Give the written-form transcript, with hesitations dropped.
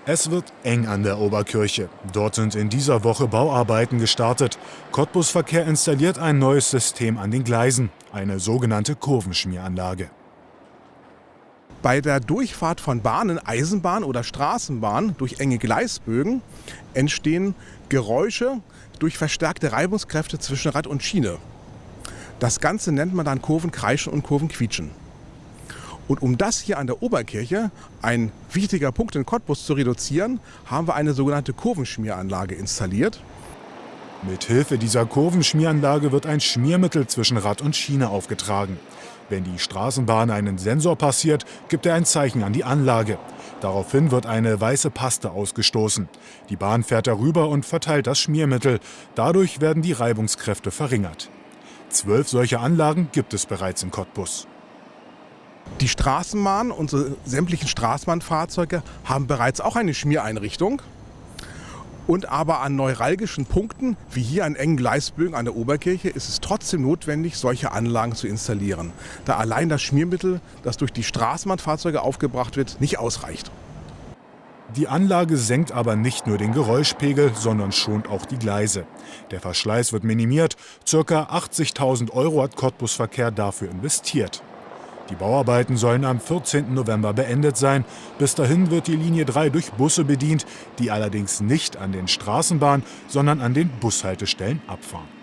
Es wird eng an der Oberkirche. Dort sind in dieser Woche Bauarbeiten gestartet. Cottbus Verkehr installiert ein neues System an den Gleisen, eine sogenannte Kurvenschmieranlage. Bei der Durchfahrt von Bahnen, Eisenbahn oder Straßenbahn durch enge Gleisbögen entstehen Geräusche durch verstärkte Reibungskräfte zwischen Rad und Schiene. Das Ganze nennt man dann Kurvenkreischen und Kurvenquietschen. Und um das hier an der Oberkirche, ein wichtiger Punkt in Cottbus, zu reduzieren, haben wir eine sogenannte Kurvenschmieranlage installiert. Mit Hilfe dieser Kurvenschmieranlage wird ein Schmiermittel zwischen Rad und Schiene aufgetragen. Wenn die Straßenbahn einen Sensor passiert, gibt er ein Zeichen an die Anlage. Daraufhin wird eine weiße Paste ausgestoßen. Die Bahn fährt darüber und verteilt das Schmiermittel. Dadurch werden die Reibungskräfte verringert. 12 solcher Anlagen gibt es bereits in Cottbus. Die Straßenbahn, unsere sämtlichen Straßenbahnfahrzeuge haben bereits auch eine Schmiereinrichtung. Und aber an neuralgischen Punkten, wie hier an engen Gleisbögen an der Oberkirche, ist es trotzdem notwendig, solche Anlagen zu installieren, da allein das Schmiermittel, das durch die Straßenbahnfahrzeuge aufgebracht wird, nicht ausreicht. Die Anlage senkt aber nicht nur den Geräuschpegel, sondern schont auch die Gleise. Der Verschleiß wird minimiert. Ca. 80.000 € hat Cottbus Verkehr dafür investiert. Die Bauarbeiten sollen am 14. November beendet sein. Bis dahin wird die Linie 3 durch Busse bedient, die allerdings nicht an den Straßenbahn-, sondern an den Bushaltestellen abfahren.